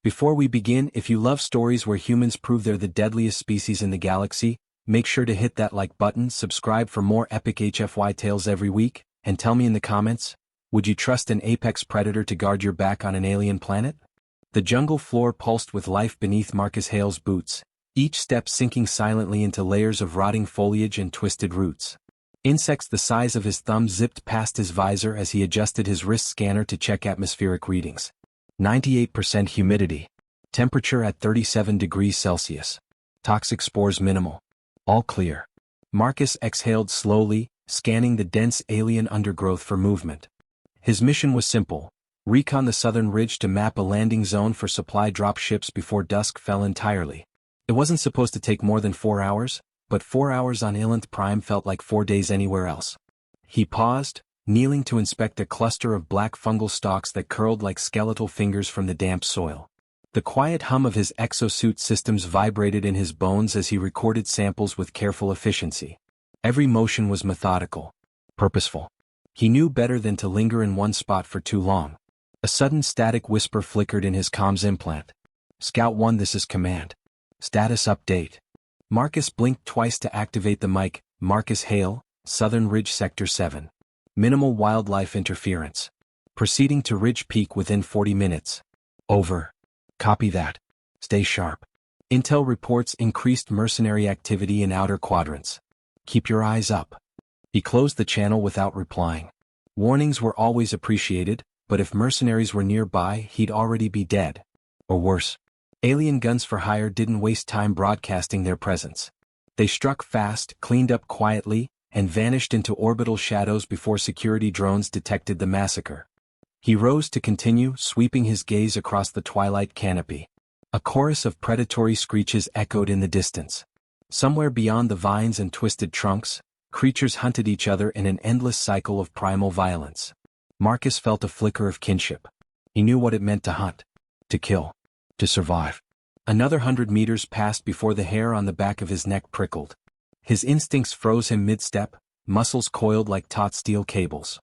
Before we begin, if you love stories where humans prove they're the deadliest species in the galaxy, make sure to hit that like button, subscribe for more epic HFY tales every week, and tell me in the comments, would you trust an apex predator to guard your back on an alien planet? The jungle floor pulsed with life beneath Marcus Hale's boots, each step sinking silently into layers of rotting foliage and twisted roots. Insects the size of his thumb zipped past his visor as he adjusted his wrist scanner to check atmospheric readings. 98% humidity. Temperature at 37 degrees Celsius. Toxic spores minimal. All clear. Marcus exhaled slowly, scanning the dense alien undergrowth for movement. His mission was simple: recon the southern ridge to map a landing zone for supply drop ships before dusk fell entirely. It wasn't supposed to take more than 4 hours, but 4 hours on Ilenth Prime felt like 4 days anywhere else. He paused, kneeling to inspect a cluster of black fungal stalks that curled like skeletal fingers from the damp soil. The quiet hum of his exosuit systems vibrated in his bones as he recorded samples with careful efficiency. Every motion was methodical, purposeful. He knew better than to linger in one spot for too long. A sudden static whisper flickered in his comms implant. "Scout 1, this is command. Status update." Marcus blinked twice to activate the mic. "Marcus Hale, Southern Ridge Sector 7. Minimal wildlife interference. Proceeding to Ridge Peak within 40 minutes. Over. Copy that. Stay sharp. Intel reports increased mercenary activity in outer quadrants. Keep your eyes up." He closed the channel without replying. Warnings were always appreciated, but if mercenaries were nearby, he'd already be dead. Or worse. Alien guns for hire didn't waste time broadcasting their presence. They struck fast, cleaned up quietly, and vanished into orbital shadows before security drones detected the massacre. He rose to continue, sweeping his gaze across the twilight canopy. A chorus of predatory screeches echoed in the distance. Somewhere beyond the vines and twisted trunks, creatures hunted each other in an endless cycle of primal violence. Marcus felt a flicker of kinship. He knew what it meant to hunt, to kill, to survive. Another 100 meters passed before the hair on the back of his neck prickled. His instincts froze him mid-step, muscles coiled like taut steel cables.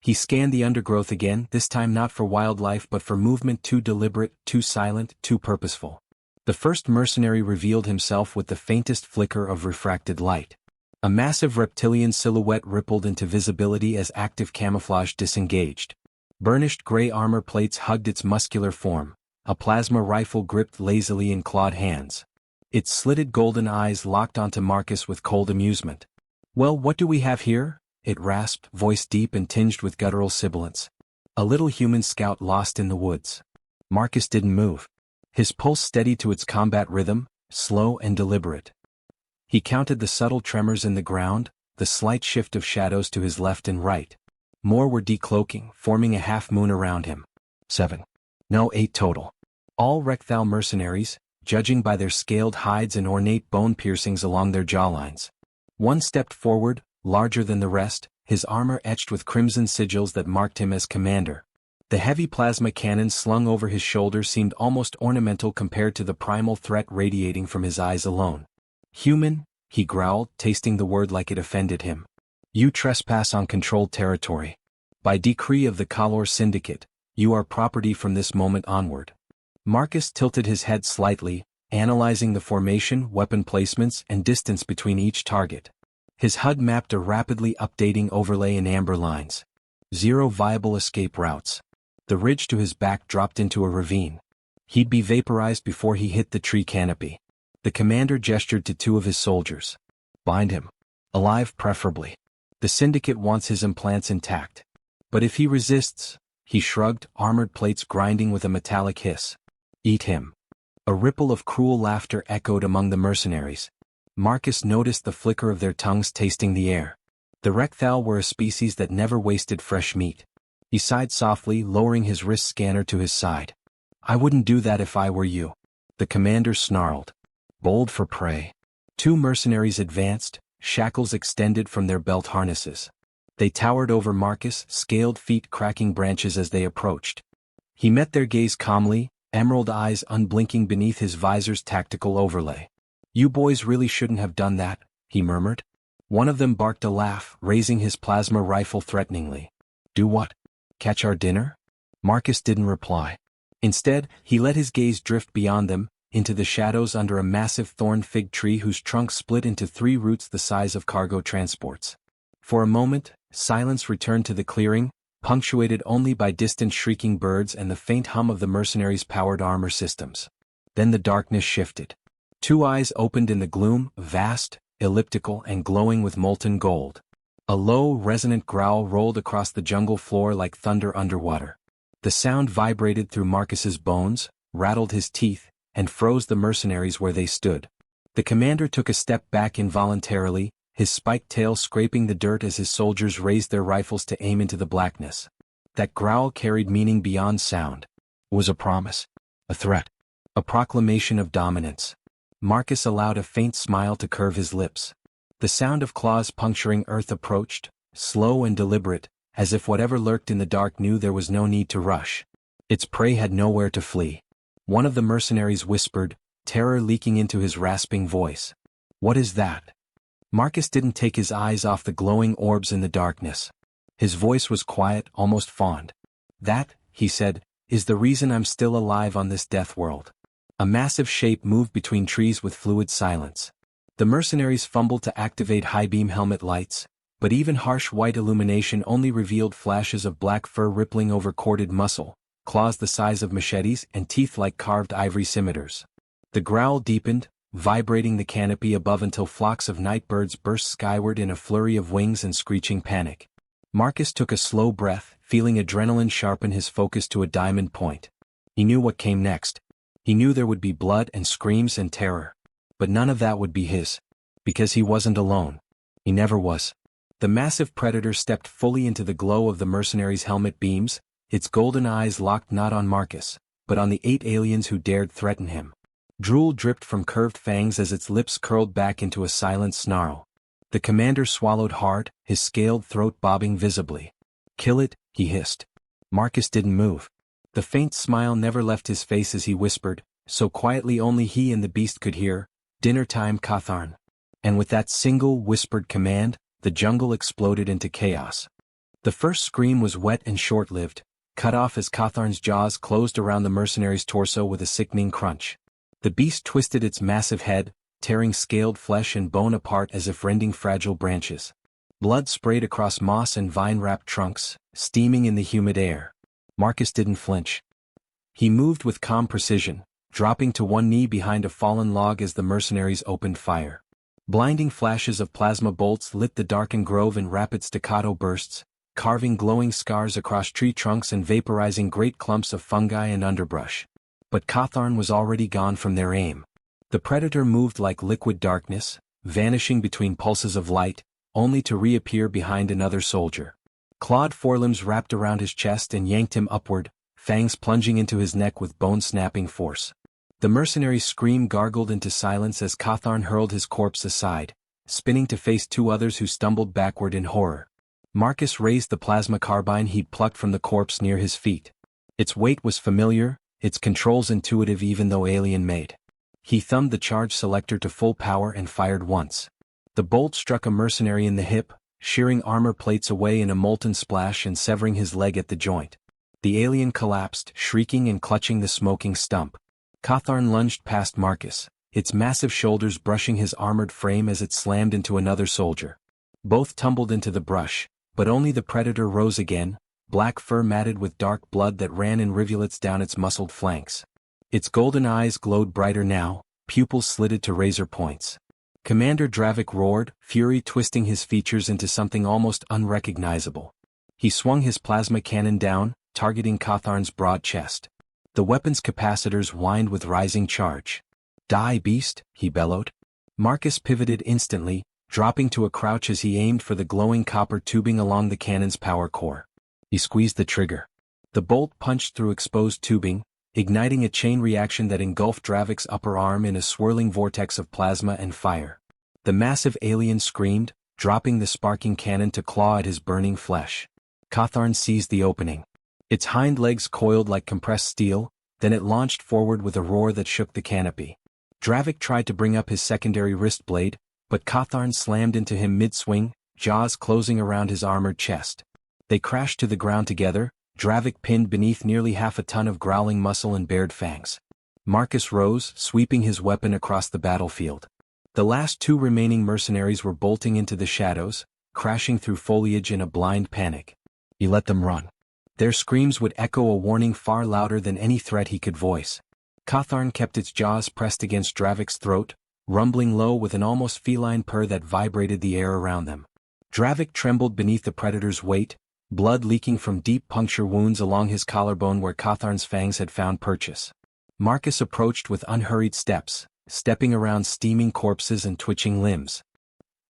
He scanned the undergrowth again, this time not for wildlife but for movement too deliberate, too silent, too purposeful. The first mercenary revealed himself with the faintest flicker of refracted light. A massive reptilian silhouette rippled into visibility as active camouflage disengaged. Burnished gray armor plates hugged its muscular form, a plasma rifle gripped lazily in clawed hands. Its slitted golden eyes locked onto Marcus with cold amusement. "Well, what do we have here?" it rasped, voice deep and tinged with guttural sibilance. "A little human scout lost in the woods." Marcus didn't move. His pulse steadied to its combat rhythm, slow and deliberate. He counted the subtle tremors in the ground, the slight shift of shadows to his left and right. More were decloaking, forming a half-moon around him. 7. No, 8 total. All Recthal mercenaries, judging by their scaled hides and ornate bone piercings along their jawlines. One stepped forward, larger than the rest, his armor etched with crimson sigils that marked him as commander. The heavy plasma cannon slung over his shoulder seemed almost ornamental compared to the primal threat radiating from his eyes alone. "Human," he growled, tasting the word like it offended him. "You trespass on controlled territory. By decree of the Kalor Syndicate, you are property from this moment onward." Marcus tilted his head slightly, analyzing the formation, weapon placements, and distance between each target. His HUD mapped a rapidly updating overlay in amber lines. 0 viable escape routes. The ridge to his back dropped into a ravine. He'd be vaporized before he hit the tree canopy. The commander gestured to 2 of his soldiers. "Bind him. Alive preferably. The syndicate wants his implants intact. But if he resists," he shrugged, armored plates grinding with a metallic hiss. "Eat him." A ripple of cruel laughter echoed among the mercenaries. Marcus noticed the flicker of their tongues tasting the air. The Recthal were a species that never wasted fresh meat. He sighed softly, lowering his wrist scanner to his side. "I wouldn't do that if I were you." The commander snarled. Bold for prey. 2 mercenaries advanced, shackles extended from their belt harnesses. They towered over Marcus, scaled feet cracking branches as they approached. He met their gaze calmly, emerald eyes unblinking beneath his visor's tactical overlay. "You boys really shouldn't have done that," he murmured. One of them barked a laugh, raising his plasma rifle threateningly. "Do what? Catch our dinner?" Marcus didn't reply. Instead, he let his gaze drift beyond them, into the shadows under a massive thorn fig tree whose trunk split into 3 roots the size of cargo transports. For a moment, silence returned to the clearing, punctuated only by distant shrieking birds and the faint hum of the mercenaries' powered armor systems. Then the darkness shifted. 2 eyes opened in the gloom, vast, elliptical and glowing with molten gold. A low, resonant growl rolled across the jungle floor like thunder underwater. The sound vibrated through Marcus's bones, rattled his teeth, and froze the mercenaries where they stood. The commander took a step back involuntarily, his spiked tail scraping the dirt as his soldiers raised their rifles to aim into the blackness. That growl carried meaning beyond sound. It was a promise. A threat. A proclamation of dominance. Marcus allowed a faint smile to curve his lips. The sound of claws puncturing earth approached, slow and deliberate, as if whatever lurked in the dark knew there was no need to rush. Its prey had nowhere to flee. One of the mercenaries whispered, terror leaking into his rasping voice. "What is that?" Marcus didn't take his eyes off the glowing orbs in the darkness. His voice was quiet, almost fond. "That," he said, "is the reason I'm still alive on this death world." A massive shape moved between trees with fluid silence. The mercenaries fumbled to activate high-beam helmet lights, but even harsh white illumination only revealed flashes of black fur rippling over corded muscle, claws the size of machetes and teeth like carved ivory scimitars. The growl deepened, vibrating the canopy above until flocks of nightbirds burst skyward in a flurry of wings and screeching panic. Marcus took a slow breath, feeling adrenaline sharpen his focus to a diamond point. He knew what came next. He knew there would be blood and screams and terror. But none of that would be his. Because he wasn't alone. He never was. The massive predator stepped fully into the glow of the mercenaries' helmet beams, its golden eyes locked not on Marcus, but on the 8 aliens who dared threaten him. Drool dripped from curved fangs as its lips curled back into a silent snarl. The commander swallowed hard, his scaled throat bobbing visibly. "Kill it," he hissed. Marcus didn't move. The faint smile never left his face as he whispered, so quietly only he and the beast could hear, "Dinner time, Catharn." And with that single whispered command, the jungle exploded into chaos. The first scream was wet and short-lived, cut off as Catharn's jaws closed around the mercenary's torso with a sickening crunch. The beast twisted its massive head, tearing scaled flesh and bone apart as if rending fragile branches. Blood sprayed across moss and vine-wrapped trunks, steaming in the humid air. Marcus didn't flinch. He moved with calm precision, dropping to one knee behind a fallen log as the mercenaries opened fire. Blinding flashes of plasma bolts lit the darkened grove in rapid staccato bursts, carving glowing scars across tree trunks and vaporizing great clumps of fungi and underbrush. But Catharn was already gone from their aim. The predator moved like liquid darkness, vanishing between pulses of light, only to reappear behind another soldier. Clawed forelimbs wrapped around his chest and yanked him upward, fangs plunging into his neck with bone-snapping force. The mercenary's scream gargled into silence as Catharn hurled his corpse aside, spinning to face 2 others who stumbled backward in horror. Marcus raised the plasma carbine he'd plucked from the corpse near his feet. Its weight was familiar, its controls intuitive even though alien-made. He thumbed the charge selector to full power and fired once. The bolt struck a mercenary in the hip, shearing armor plates away in a molten splash and severing his leg at the joint. The alien collapsed, shrieking and clutching the smoking stump. Catharn lunged past Marcus, its massive shoulders brushing his armored frame as it slammed into another soldier. Both tumbled into the brush, but only the predator rose again, black fur matted with dark blood that ran in rivulets down its muscled flanks. Its golden eyes glowed brighter now, pupils slitted to razor points. Commander Dravik roared, fury twisting his features into something almost unrecognizable. He swung his plasma cannon down, targeting Catharn's broad chest. The weapon's capacitors whined with rising charge. "Die, beast," he bellowed. Marcus pivoted instantly, dropping to a crouch as he aimed for the glowing copper tubing along the cannon's power core. He squeezed the trigger. The bolt punched through exposed tubing, igniting a chain reaction that engulfed Dravik's upper arm in a swirling vortex of plasma and fire. The massive alien screamed, dropping the sparking cannon to claw at his burning flesh. Catharn seized the opening. Its hind legs coiled like compressed steel, then it launched forward with a roar that shook the canopy. Dravik tried to bring up his secondary wrist blade, but Catharn slammed into him mid-swing, jaws closing around his armored chest. They crashed to the ground together, Dravik pinned beneath nearly half a ton of growling muscle and bared fangs. Marcus rose, sweeping his weapon across the battlefield. The last two remaining mercenaries were bolting into the shadows, crashing through foliage in a blind panic. He let them run. Their screams would echo a warning far louder than any threat he could voice. Cawthorn kept its jaws pressed against Dravik's throat, rumbling low with an almost feline purr that vibrated the air around them. Dravik trembled beneath the predator's weight, blood leaking from deep puncture wounds along his collarbone where Cawthorn's fangs had found purchase. Marcus approached with unhurried steps, stepping around steaming corpses and twitching limbs.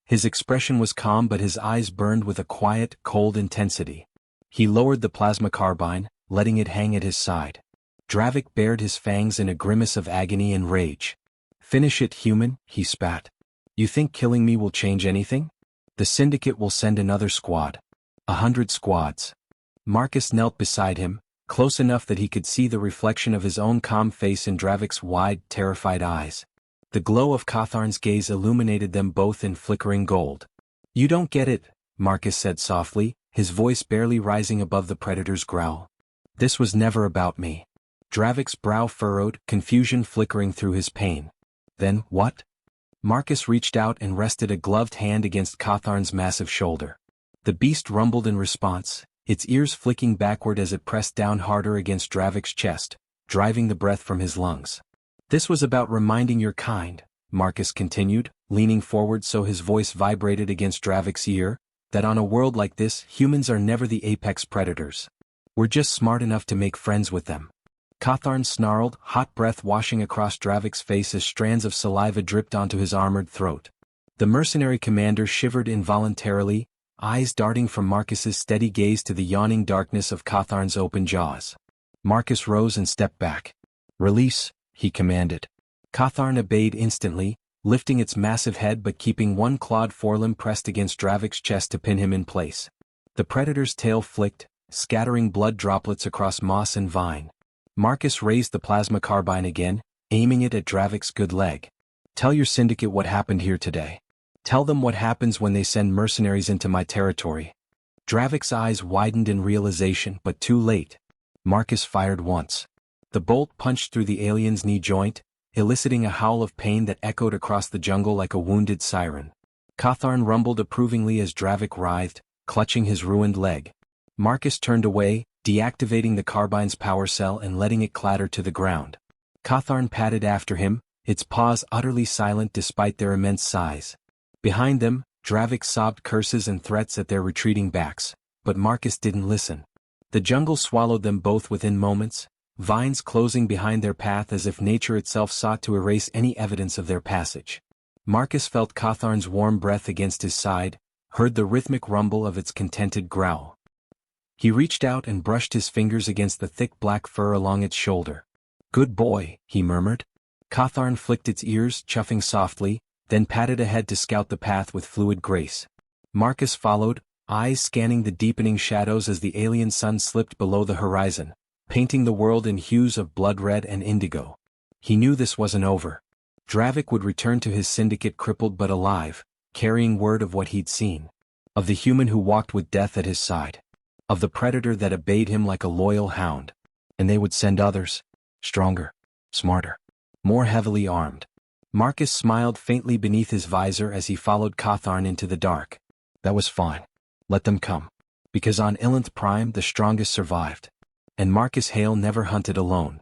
His expression was calm but his eyes burned with a quiet, cold intensity. He lowered the plasma carbine, letting it hang at his side. Dravik bared his fangs in a grimace of agony and rage. "Finish it, human," he spat. "You think killing me will change anything? The syndicate will send another squad. 100 squads." Marcus knelt beside him, close enough that he could see the reflection of his own calm face in Dravik's wide, terrified eyes. The glow of Cawthorn's gaze illuminated them both in flickering gold. "You don't get it," Marcus said softly, his voice barely rising above the predator's growl. "This was never about me." Dravik's brow furrowed, confusion flickering through his pain. "Then, what?" Marcus reached out and rested a gloved hand against Cawthorn's massive shoulder. The beast rumbled in response, its ears flicking backward as it pressed down harder against Dravik's chest, driving the breath from his lungs. "This was about reminding your kind," Marcus continued, leaning forward so his voice vibrated against Dravik's ear, "that on a world like this humans are never the apex predators. We're just smart enough to make friends with them." Cawthorn snarled, hot breath washing across Dravik's face as strands of saliva dripped onto his armored throat. The mercenary commander shivered involuntarily, eyes darting from Marcus's steady gaze to the yawning darkness of Cawthorn's open jaws. Marcus rose and stepped back. "Release," he commanded. Cawthorn obeyed instantly, lifting its massive head but keeping one clawed forelimb pressed against Dravik's chest to pin him in place. The predator's tail flicked, scattering blood droplets across moss and vine. Marcus raised the plasma carbine again, aiming it at Dravik's good leg. "Tell your syndicate what happened here today. Tell them what happens when they send mercenaries into my territory." Dravik's eyes widened in realization, but too late. Marcus fired once. The bolt punched through the alien's knee joint, eliciting a howl of pain that echoed across the jungle like a wounded siren. Cawthorn rumbled approvingly as Dravik writhed, clutching his ruined leg. Marcus turned away, deactivating the carbine's power cell and letting it clatter to the ground. Cawthorn padded after him, its paws utterly silent despite their immense size. Behind them, Dravik sobbed curses and threats at their retreating backs, but Marcus didn't listen. The jungle swallowed them both within moments, vines closing behind their path as if nature itself sought to erase any evidence of their passage. Marcus felt Cawthorn's warm breath against his side, heard the rhythmic rumble of its contented growl. He reached out and brushed his fingers against the thick black fur along its shoulder. "Good boy," he murmured. Cawthorn flicked its ears, chuffing softly, then padded ahead to scout the path with fluid grace. Marcus followed, eyes scanning the deepening shadows as the alien sun slipped below the horizon, painting the world in hues of blood red and indigo. He knew this wasn't over. Dravik would return to his syndicate crippled but alive, carrying word of what he'd seen. Of the human who walked with death at his side. Of the predator that obeyed him like a loyal hound. And they would send others. Stronger. Smarter. More heavily armed. Marcus smiled faintly beneath his visor as he followed Cawthorn into the dark. That was fine. Let them come. Because on Ilenth Prime the strongest survived. And Marcus Hale never hunted alone.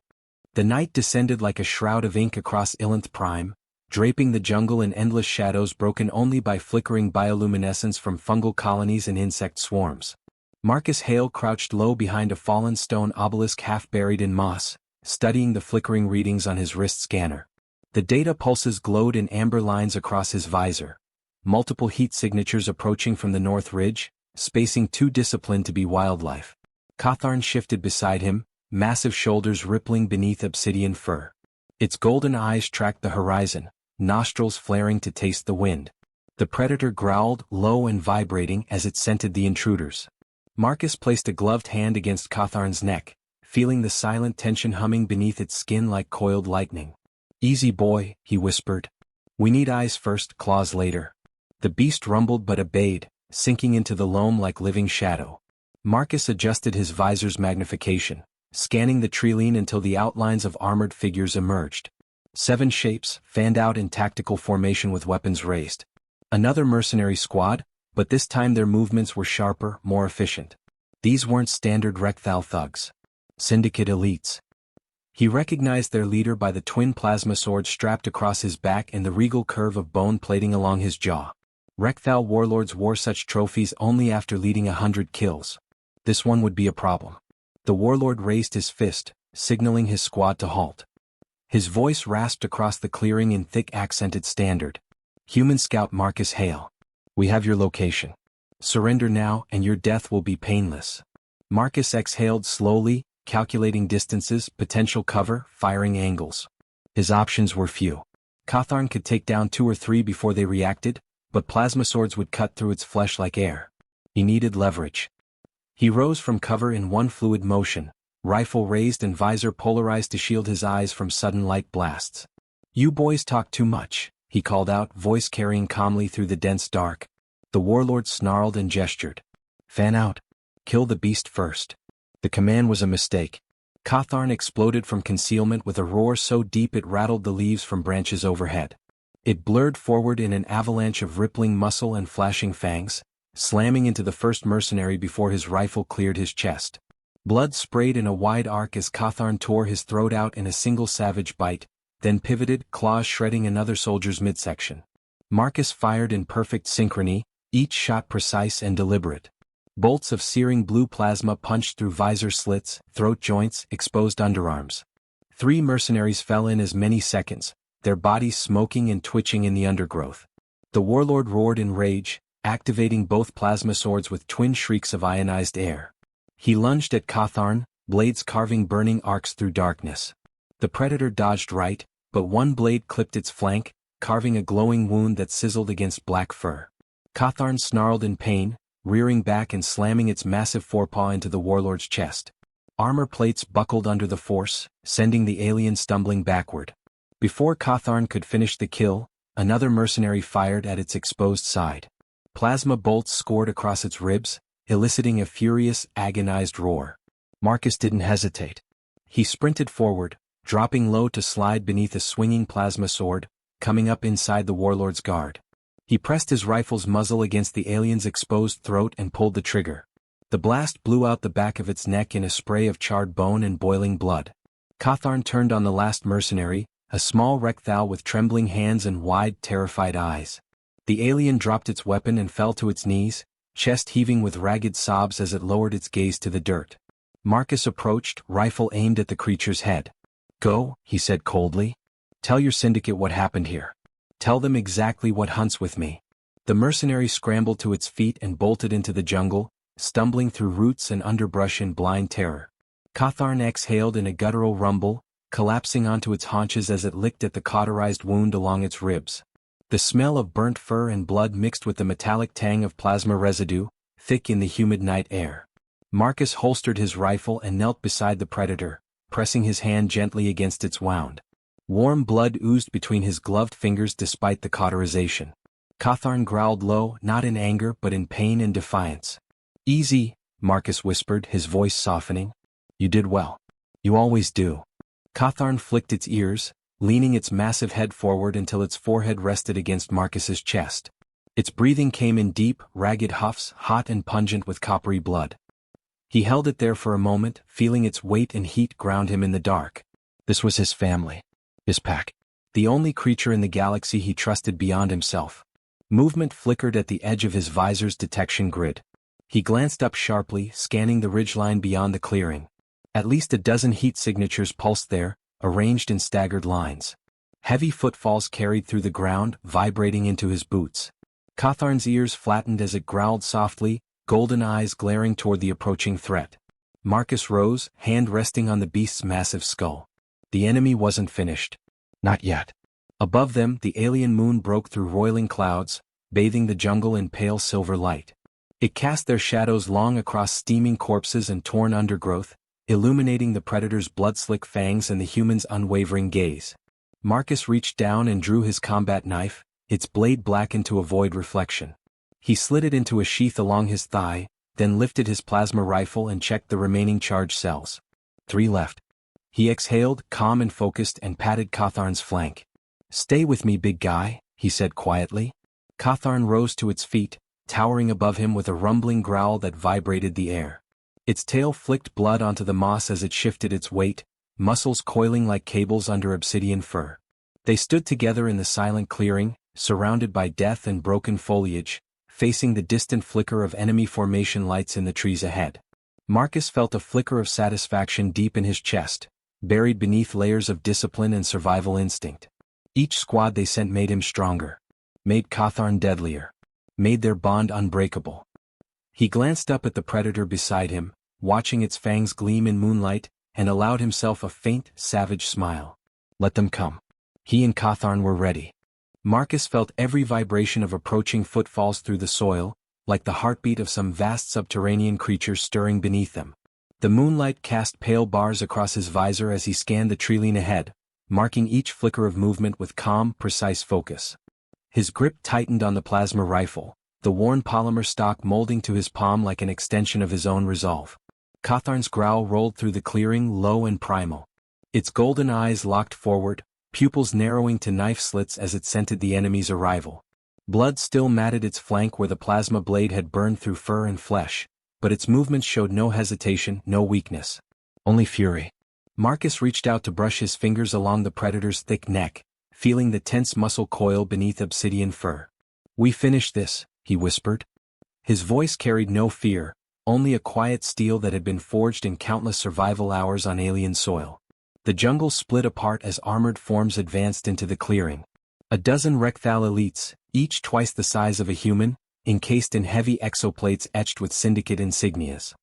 The night descended like a shroud of ink across Ilenth Prime, draping the jungle in endless shadows broken only by flickering bioluminescence from fungal colonies and insect swarms. Marcus Hale crouched low behind a fallen stone obelisk half buried in moss, studying the flickering readings on his wrist scanner. The data pulses glowed in amber lines across his visor, multiple heat signatures approaching from the north ridge, spacing too disciplined to be wildlife. Cawthorn shifted beside him, massive shoulders rippling beneath obsidian fur. Its golden eyes tracked the horizon, nostrils flaring to taste the wind. The predator growled, low and vibrating as it scented the intruders. Marcus placed a gloved hand against Cawthorn's neck, feeling the silent tension humming beneath its skin like coiled lightning. "Easy boy," he whispered. "We need eyes first, claws later." The beast rumbled but obeyed, sinking into the loam like living shadow. Marcus adjusted his visor's magnification, scanning the treeline until the outlines of armored figures emerged. 7 shapes fanned out in tactical formation with weapons raised. Another mercenary squad, but this time their movements were sharper, more efficient. These weren't standard Rekthal thugs. Syndicate elites. He recognized their leader by the twin plasma swords strapped across his back and the regal curve of bone plating along his jaw. Rekthal warlords wore such trophies only after leading 100 kills. This one would be a problem. The warlord raised his fist, signaling his squad to halt. His voice rasped across the clearing in thick accented standard. Human scout Marcus Hale. We have your location. Surrender now and your death will be painless. Marcus exhaled slowly, calculating distances, potential cover, firing angles. His options were few. Cawthorn could take down 2 or 3 before they reacted, but plasma swords would cut through its flesh like air. He needed leverage. He rose from cover in one fluid motion, rifle raised and visor polarized to shield his eyes from sudden light blasts. You boys talk too much, he called out, voice carrying calmly through the dense dark. The warlord snarled and gestured. Fan out. Kill the beast first. The command was a mistake. Cawthorn exploded from concealment with a roar so deep it rattled the leaves from branches overhead. It blurred forward in an avalanche of rippling muscle and flashing fangs, slamming into the first mercenary before his rifle cleared his chest. Blood sprayed in a wide arc as Cawthorn tore his throat out in a single savage bite, then pivoted, claws shredding another soldier's midsection. Marcus fired in perfect synchrony, each shot precise and deliberate. Bolts of searing blue plasma punched through visor slits, throat joints, exposed underarms. 3 mercenaries fell in as many seconds, their bodies smoking and twitching in the undergrowth. The warlord roared in rage, activating both plasma swords with twin shrieks of ionized air. He lunged at Cawthorn, blades carving burning arcs through darkness. The predator dodged right, but one blade clipped its flank, carving a glowing wound that sizzled against black fur. Cawthorn snarled in pain, rearing back and slamming its massive forepaw into the warlord's chest. Armor plates buckled under the force, sending the alien stumbling backward. Before Cawthorn could finish the kill, another mercenary fired at its exposed side. Plasma bolts scored across its ribs, eliciting a furious, agonized roar. Marcus didn't hesitate. He sprinted forward, dropping low to slide beneath a swinging plasma sword, coming up inside the warlord's guard. He pressed his rifle's muzzle against the alien's exposed throat and pulled the trigger. The blast blew out the back of its neck in a spray of charred bone and boiling blood. Cawthorn turned on the last mercenary, a small Rekthal with trembling hands and wide, terrified eyes. The alien dropped its weapon and fell to its knees, chest heaving with ragged sobs as it lowered its gaze to the dirt. Marcus approached, rifle aimed at the creature's head. Go, he said coldly. Tell your syndicate what happened here. Tell them exactly what hunts with me. The mercenary scrambled to its feet and bolted into the jungle, stumbling through roots and underbrush in blind terror. Cawthorn exhaled in a guttural rumble, collapsing onto its haunches as it licked at the cauterized wound along its ribs. The smell of burnt fur and blood mixed with the metallic tang of plasma residue, thick in the humid night air. Marcus holstered his rifle and knelt beside the predator, pressing his hand gently against its wound. Warm blood oozed between his gloved fingers despite the cauterization. Cawthorn growled low, not in anger but in pain and defiance. Easy, Marcus whispered, his voice softening. You did well. You always do. Cawthorn flicked its ears, leaning its massive head forward until its forehead rested against Marcus's chest. Its breathing came in deep, ragged huffs, hot and pungent with coppery blood. He held it there for a moment, feeling its weight and heat ground him in the dark. This was his family. His pack. The only creature in the galaxy he trusted beyond himself. Movement flickered at the edge of his visor's detection grid. He glanced up sharply, scanning the ridgeline beyond the clearing. At least a dozen heat signatures pulsed there, arranged in staggered lines. Heavy footfalls carried through the ground, vibrating into his boots. Cawthorn's ears flattened as it growled softly, golden eyes glaring toward the approaching threat. Marcus rose, hand resting on the beast's massive skull. The enemy wasn't finished. Not yet. Above them, the alien moon broke through roiling clouds, bathing the jungle in pale silver light. It cast their shadows long across steaming corpses and torn undergrowth, illuminating the predator's blood-slick fangs and the human's unwavering gaze. Marcus reached down and drew his combat knife, its blade blackened to avoid reflection. He slid it into a sheath along his thigh, then lifted his plasma rifle and checked the remaining charge cells. 3 left. He exhaled, calm and focused, and patted Cawthorn's flank. "Stay with me, big guy," he said quietly. Cawthorn rose to its feet, towering above him with a rumbling growl that vibrated the air. Its tail flicked blood onto the moss as it shifted its weight, muscles coiling like cables under obsidian fur. They stood together in the silent clearing, surrounded by death and broken foliage, facing the distant flicker of enemy formation lights in the trees ahead. Marcus felt a flicker of satisfaction deep in his chest, buried beneath layers of discipline and survival instinct. Each squad they sent made him stronger, made Cawthorn deadlier, made their bond unbreakable. He glanced up at the predator beside him, watching its fangs gleam in moonlight, and allowed himself a faint, savage smile. Let them come. He and Cawthorn were ready. Marcus felt every vibration of approaching footfalls through the soil, like the heartbeat of some vast subterranean creature stirring beneath them. The moonlight cast pale bars across his visor as he scanned the treeline ahead, marking each flicker of movement with calm, precise focus. His grip tightened on the plasma rifle, the worn polymer stock molding to his palm like an extension of his own resolve. Cawthorn's growl rolled through the clearing, low and primal. Its golden eyes locked forward, pupils narrowing to knife slits as it scented the enemy's arrival. Blood still matted its flank where the plasma blade had burned through fur and flesh, but its movements showed no hesitation, no weakness. Only fury. Marcus reached out to brush his fingers along the predator's thick neck, feeling the tense muscle coil beneath obsidian fur. "We finished this," he whispered. His voice carried no fear, only a quiet steel that had been forged in countless survival hours on alien soil. The jungle split apart as armored forms advanced into the clearing. A dozen Recthal elites, each twice the size of a human, encased in heavy exoplates etched with syndicate insignias.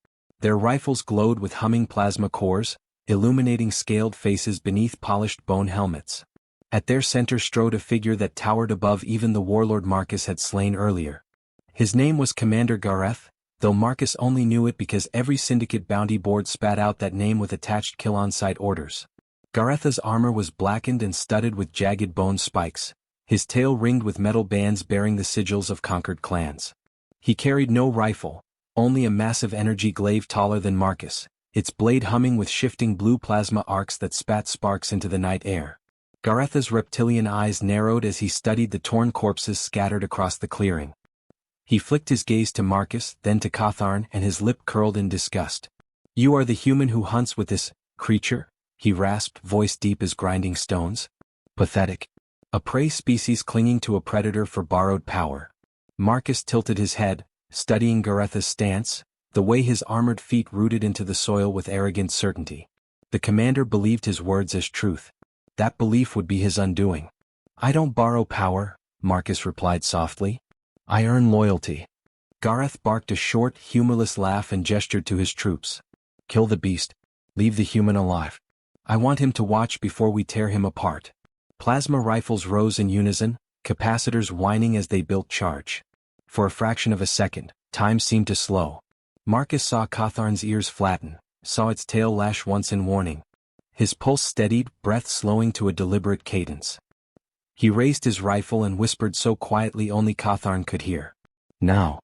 Their rifles glowed with humming plasma cores, illuminating scaled faces beneath polished bone helmets. At their center strode a figure that towered above even the warlord Marcus had slain earlier. His name was Commander Gareth, though Marcus only knew it because every syndicate bounty board spat out that name with attached kill-on-site orders. Gareth's armor was blackened and studded with jagged bone spikes, his tail ringed with metal bands bearing the sigils of conquered clans. He carried no rifle, only a massive energy glaive taller than Marcus, its blade humming with shifting blue plasma arcs that spat sparks into the night air. Gareth's reptilian eyes narrowed as he studied the torn corpses scattered across the clearing. He flicked his gaze to Marcus, then to Cawthorn, and his lip curled in disgust. "You are the human who hunts with this creature?" he rasped, voice deep as grinding stones. "Pathetic. A prey species clinging to a predator for borrowed power." Marcus tilted his head, studying Gareth's stance, the way his armored feet rooted into the soil with arrogant certainty. The commander believed his words as truth. That belief would be his undoing. "I don't borrow power," Marcus replied softly. "I earn loyalty." Gareth barked a short, humorless laugh and gestured to his troops. "Kill the beast. Leave the human alive. I want him to watch before we tear him apart." Plasma rifles rose in unison, capacitors whining as they built charge. For a fraction of a second, time seemed to slow. Marcus saw Cawthorn's ears flatten, saw its tail lash once in warning. His pulse steadied, breath slowing to a deliberate cadence. He raised his rifle and whispered so quietly only Cawthorn could hear. "Now."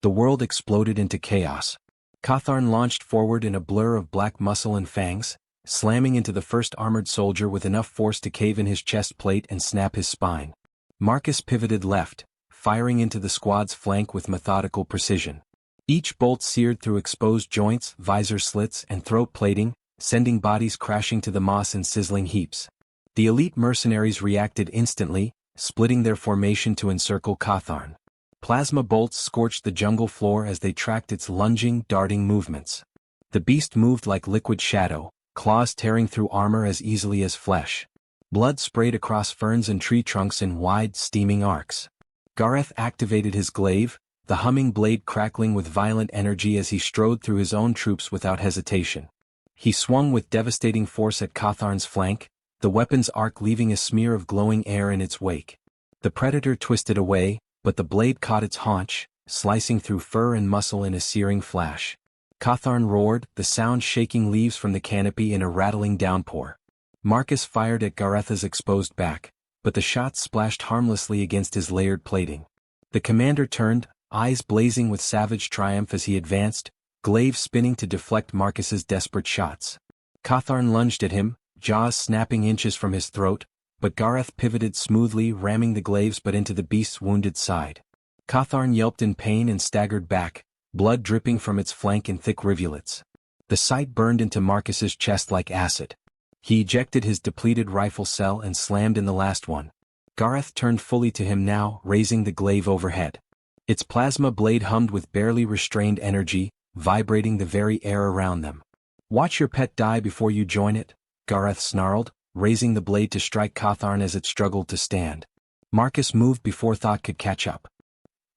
The world exploded into chaos. Cawthorn launched forward in a blur of black muscle and fangs, slamming into the first armored soldier with enough force to cave in his chest plate and snap his spine. Marcus pivoted left, firing into the squad's flank with methodical precision. Each bolt seared through exposed joints, visor slits, and throat plating, sending bodies crashing to the moss in sizzling heaps. The elite mercenaries reacted instantly, splitting their formation to encircle Cawthorn. Plasma bolts scorched the jungle floor as they tracked its lunging, darting movements. The beast moved like liquid shadow, claws tearing through armor as easily as flesh. Blood sprayed across ferns and tree trunks in wide, steaming arcs. Gareth activated his glaive, the humming blade crackling with violent energy as he strode through his own troops without hesitation. He swung with devastating force at Cawthorn's flank, the weapon's arc leaving a smear of glowing air in its wake. The predator twisted away, but the blade caught its haunch, slicing through fur and muscle in a searing flash. Cawthorn roared, the sound shaking leaves from the canopy in a rattling downpour. Marcus fired at Gareth's exposed back, but the shots splashed harmlessly against his layered plating. The commander turned, eyes blazing with savage triumph as he advanced, glaive spinning to deflect Marcus's desperate shots. Catharn lunged at him, jaws snapping inches from his throat, but Gareth pivoted smoothly, ramming the glaives but into the beast's wounded side. Catharn yelped in pain and staggered back, blood dripping from its flank in thick rivulets. The sight burned into Marcus's chest like acid. He ejected his depleted rifle cell and slammed in the last one. Gareth turned fully to him now, raising the glaive overhead. Its plasma blade hummed with barely restrained energy, vibrating the very air around them. "Watch your pet die before you join it," Gareth snarled, raising the blade to strike Catharn as it struggled to stand. Marcus moved before thought could catch up.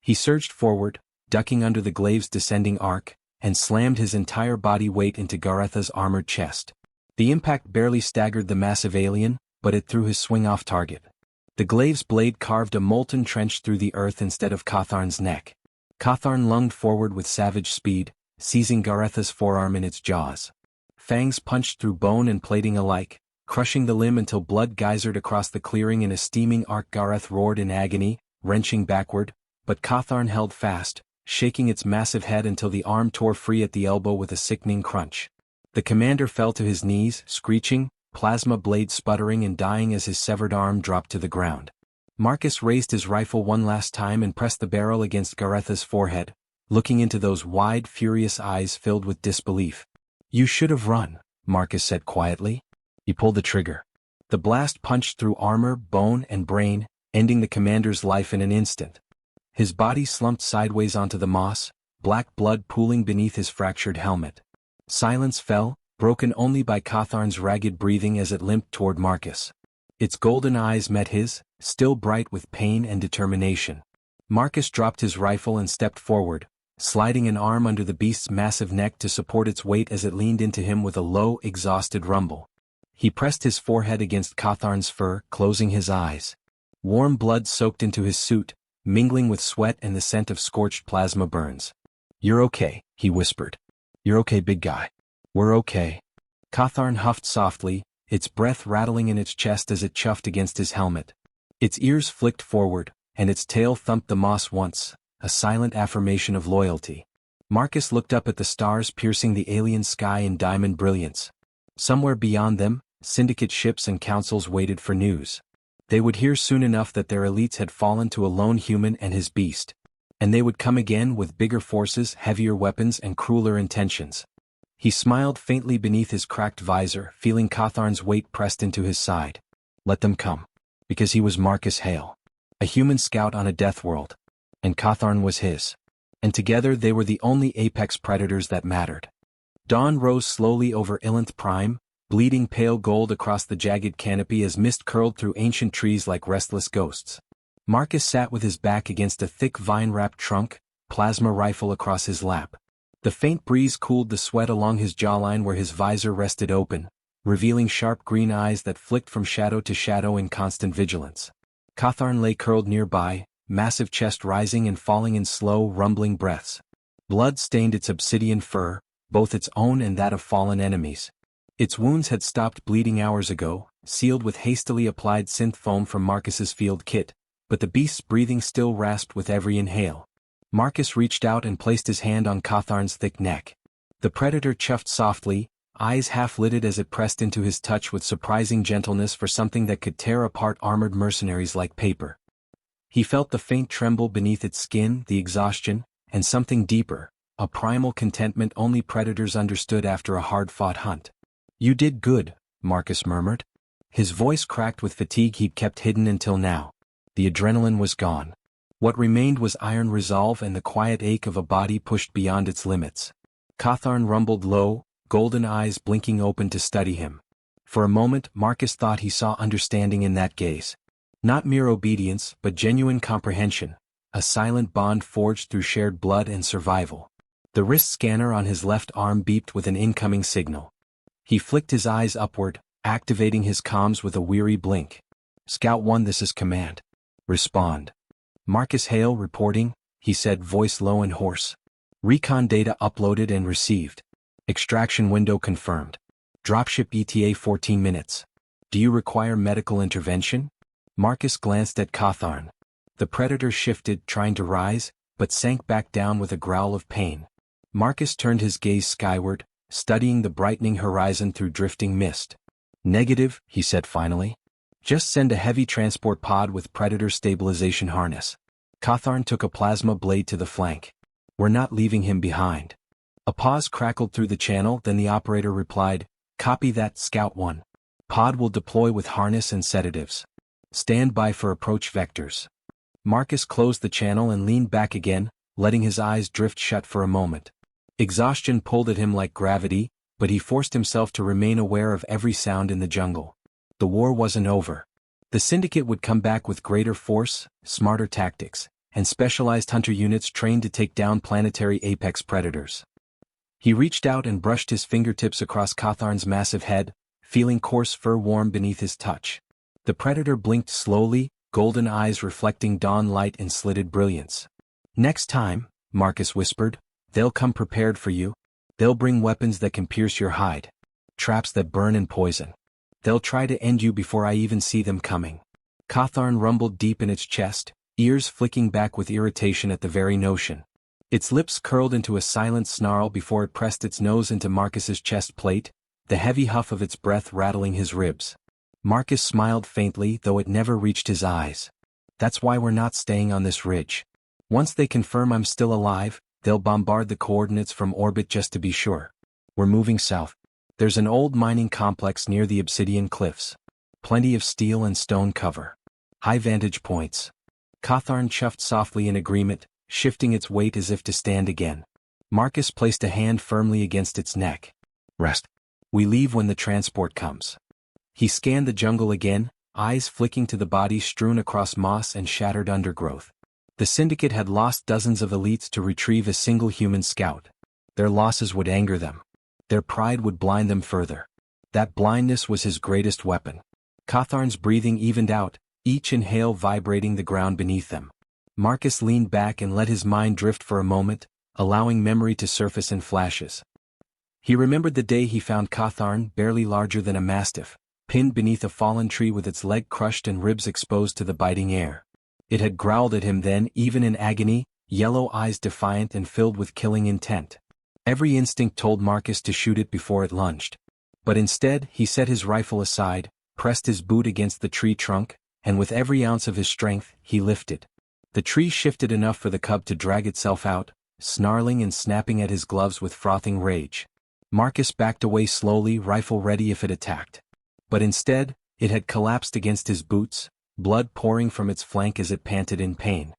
He surged forward, ducking under the glaive's descending arc, and slammed his entire body weight into Gareth's armored chest. The impact barely staggered the massive alien, but it threw his swing off target. The glaive's blade carved a molten trench through the earth instead of Catharn's neck. Catharn lunged forward with savage speed, seizing Gareth's forearm in its jaws. Fangs punched through bone and plating alike, crushing the limb until blood geysered across the clearing in a steaming arc. Gareth roared in agony, wrenching backward, but Catharn held fast, shaking its massive head until the arm tore free at the elbow with a sickening crunch. The commander fell to his knees, screeching, plasma blade sputtering and dying as his severed arm dropped to the ground. Marcus raised his rifle one last time and pressed the barrel against Gareth's forehead, looking into those wide, furious eyes filled with disbelief. "You should have run," Marcus said quietly. He pulled the trigger. The blast punched through armor, bone, and brain, ending the commander's life in an instant. His body slumped sideways onto the moss, black blood pooling beneath his fractured helmet. Silence fell, broken only by Catharn's ragged breathing as it limped toward Marcus. Its golden eyes met his, still bright with pain and determination. Marcus dropped his rifle and stepped forward, sliding an arm under the beast's massive neck to support its weight as it leaned into him with a low, exhausted rumble. He pressed his forehead against Catharn's fur, closing his eyes. Warm blood soaked into his suit, mingling with sweat and the scent of scorched plasma burns. "You're okay," he whispered. "You're okay, big guy. We're okay." Catharn huffed softly, its breath rattling in its chest as it chuffed against his helmet. Its ears flicked forward, and its tail thumped the moss once, a silent affirmation of loyalty. Marcus looked up at the stars piercing the alien sky in diamond brilliance. Somewhere beyond them, syndicate ships and councils waited for news. They would hear soon enough that their elites had fallen to a lone human and his beast. And they would come again with bigger forces, heavier weapons, and crueler intentions. He smiled faintly beneath his cracked visor, feeling Catharn's weight pressed into his side. Let them come. Because he was Marcus Hale, a human scout on a death world. And Catharn was his. And together they were the only apex predators that mattered. Dawn rose slowly over Ilenth Prime, bleeding pale gold across the jagged canopy as mist curled through ancient trees like restless ghosts. Marcus sat with his back against a thick vine-wrapped trunk, plasma rifle across his lap. The faint breeze cooled the sweat along his jawline where his visor rested open, revealing sharp green eyes that flicked from shadow to shadow in constant vigilance. Catharn lay curled nearby, massive chest rising and falling in slow, rumbling breaths. Blood stained its obsidian fur, both its own and that of fallen enemies. Its wounds had stopped bleeding hours ago, sealed with hastily applied synth foam from Marcus's field kit, but the beast's breathing still rasped with every inhale. Marcus reached out and placed his hand on Catharn's thick neck. The predator chuffed softly, eyes half-lidded as it pressed into his touch with surprising gentleness for something that could tear apart armored mercenaries like paper. He felt the faint tremble beneath its skin, the exhaustion, and something deeper, a primal contentment only predators understood after a hard-fought hunt. "You did good," Marcus murmured. His voice cracked with fatigue he'd kept hidden until now. The adrenaline was gone. What remained was iron resolve and the quiet ache of a body pushed beyond its limits. Catharn rumbled low, golden eyes blinking open to study him. For a moment Marcus thought he saw understanding in that gaze. Not mere obedience, but genuine comprehension, a silent bond forged through shared blood and survival. The wrist scanner on his left arm beeped with an incoming signal. He flicked his eyes upward, activating his comms with a weary blink. "Scout 1, this is command. Respond." "Marcus Hale reporting," he said, voice low and hoarse. "Recon data uploaded and received. Extraction window confirmed. Dropship ETA 14 minutes. Do you require medical intervention?" Marcus glanced at Catharn. The predator shifted, trying to rise, but sank back down with a growl of pain. Marcus turned his gaze skyward, studying the brightening horizon through drifting mist. "Negative," he said finally. "Just send a heavy transport pod with Predator stabilization harness." Cawthorn took a plasma blade to the flank. "We're not leaving him behind." A pause crackled through the channel, then the operator replied, "Copy that, Scout 1. Pod will deploy with harness and sedatives. Stand by for approach vectors." Marcus closed the channel and leaned back again, letting his eyes drift shut for a moment. Exhaustion pulled at him like gravity, but he forced himself to remain aware of every sound in the jungle. The war wasn't over. The Syndicate would come back with greater force, smarter tactics, and specialized hunter units trained to take down planetary apex predators. He reached out and brushed his fingertips across Cawthorn's massive head, feeling coarse fur warm beneath his touch. The predator blinked slowly, golden eyes reflecting dawn light in slitted brilliance. "Next time," Marcus whispered, "they'll come prepared for you. They'll bring weapons that can pierce your hide. Traps that burn and poison. They'll try to end you before I even see them coming." Cawthorn rumbled deep in its chest, ears flicking back with irritation at the very notion. Its lips curled into a silent snarl before it pressed its nose into Marcus's chest plate, the heavy huff of its breath rattling his ribs. Marcus smiled faintly, though it never reached his eyes. "That's why we're not staying on this ridge. Once they confirm I'm still alive, they'll bombard the coordinates from orbit just to be sure. We're moving south. There's an old mining complex near the Obsidian Cliffs. Plenty of steel and stone cover. High vantage points." Cawthorn chuffed softly in agreement, shifting its weight as if to stand again. Marcus placed a hand firmly against its neck. "Rest. We leave when the transport comes." He scanned the jungle again, eyes flicking to the bodies strewn across moss and shattered undergrowth. The Syndicate had lost dozens of elites to retrieve a single human scout. Their losses would anger them. Their pride would blind them further. That blindness was his greatest weapon. Cawthorn's breathing evened out, each inhale vibrating the ground beneath them. Marcus leaned back and let his mind drift for a moment, allowing memory to surface in flashes. He remembered the day he found Cawthorn, barely larger than a mastiff, pinned beneath a fallen tree with its leg crushed and ribs exposed to the biting air. It had growled at him then, even in agony, yellow eyes defiant and filled with killing intent. Every instinct told Marcus to shoot it before it lunged. But instead, he set his rifle aside, pressed his boot against the tree trunk, and with every ounce of his strength, he lifted. The tree shifted enough for the cub to drag itself out, snarling and snapping at his gloves with frothing rage. Marcus backed away slowly, rifle ready if it attacked. But instead, it had collapsed against his boots, blood pouring from its flank as it panted in pain.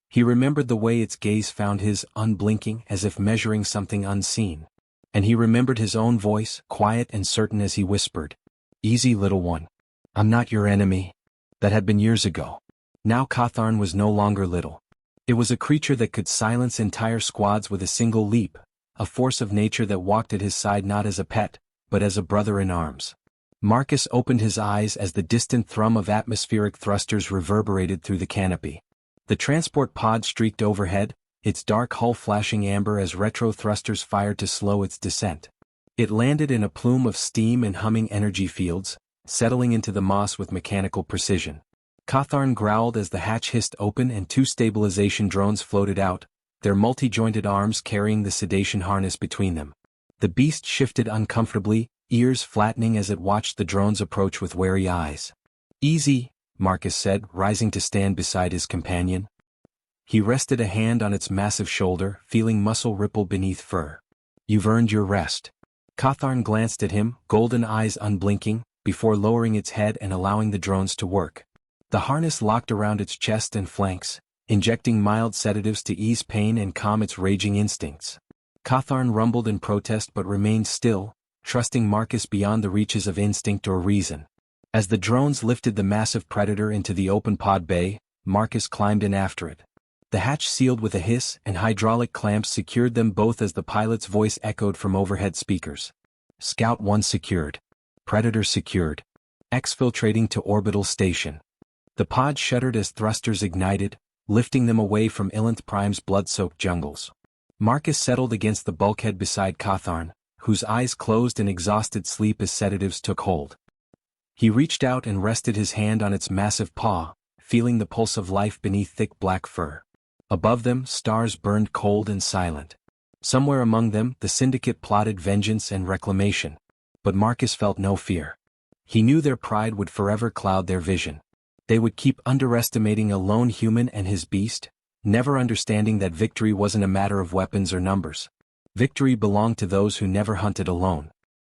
He remembered the way its gaze found his, unblinking, as if measuring something unseen. And he remembered his own voice, quiet and certain as he whispered, "Easy, little one. I'm not your enemy." That had been years ago. Now Cawthorn was no longer little. It was a creature that could silence entire squads with a single leap, a force of nature that walked at his side not as a pet, but as a brother in arms. Marcus opened his eyes as the distant thrum of atmospheric thrusters reverberated through the canopy. The transport pod streaked overhead, its dark hull flashing amber as retro thrusters fired to slow its descent. It landed in a plume of steam and humming energy fields, settling into the moss with mechanical precision. Cawthorn growled as the hatch hissed open and two stabilization drones floated out, their multi-jointed arms carrying the sedation harness between them. The beast shifted uncomfortably, ears flattening as it watched the drones approach with wary eyes. "Easy," Marcus said, rising to stand beside his companion. He rested a hand on its massive shoulder, feeling muscle ripple beneath fur. "You've earned your rest." Cawthorn glanced at him, golden eyes unblinking, before lowering its head and allowing the drones to work. The harness locked around its chest and flanks, injecting mild sedatives to ease pain and calm its raging instincts. Cawthorn rumbled in protest but remained still, trusting Marcus beyond the reaches of instinct or reason. As the drones lifted the massive predator into the open pod bay, Marcus climbed in after it. The hatch sealed with a hiss and hydraulic clamps secured them both as the pilot's voice echoed from overhead speakers. "Scout 1 secured. Predator secured. Exfiltrating to orbital station." The pod shuddered as thrusters ignited, lifting them away from Ilenth Prime's blood-soaked jungles. Marcus settled against the bulkhead beside Cawthorn, whose eyes closed in exhausted sleep as sedatives took hold. He reached out and rested his hand on its massive paw, feeling the pulse of life beneath thick black fur. Above them, stars burned cold and silent. Somewhere among them, the syndicate plotted vengeance and reclamation. But Marcus felt no fear. He knew their pride would forever cloud their vision. They would keep underestimating a lone human and his beast, never understanding that victory wasn't a matter of weapons or numbers. Victory belonged to those who never hunted alone.